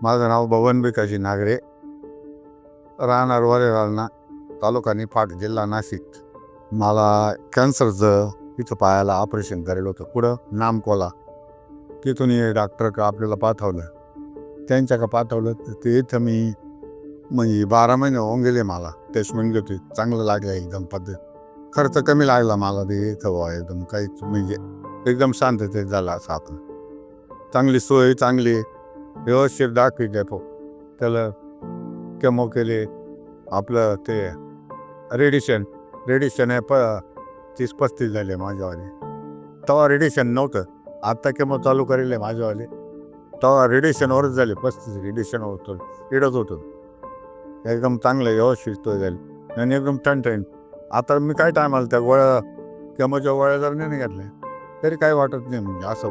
माझं नाव भवन भिकाजी नागरे, राहणार वरेराळना, तालुका निफाड, जिल्हा नाशिक. मला कॅन्सरचं इथं पायाला ऑपरेशन करायला होतं. पुढं नामकोला. तिथून डॉक्टर का आपल्याला पाठवलं, त्यांच्या का पाठवलं ते इथं मी म्हणजे 12 महिने होऊन गेले. मला ट्रीटमेंट घेतोय, चांगलं लागलं एकदम पद्धत. खर्च कमी लागला मला ते इथं एकदम काहीच म्हणजे एकदम शांततेत झाला. असं आपण चांगली सोय, चांगली व्यवस्थित दाखवी देतो. त्याला केमो केले, आपलं ते रेडिशन आहे 30-35 झाले माझ्यावाले. तेव्हा रेडिशन नव्हतं, आत्ता केमो चालू करेल माझ्यावाले. तेव्हा रेडिशनवरच झाले, 35 रेडिशन होतं, इडत होतं. एकदम चांगलं व्यवस्थित सोय झाली आणि एकदम ठणठण. आता मी काय टायमाला त्या गोळ्या केमोच्या गोळ्या जर नाही घेतल्या तरी काही वाटत नाही, म्हणजे असं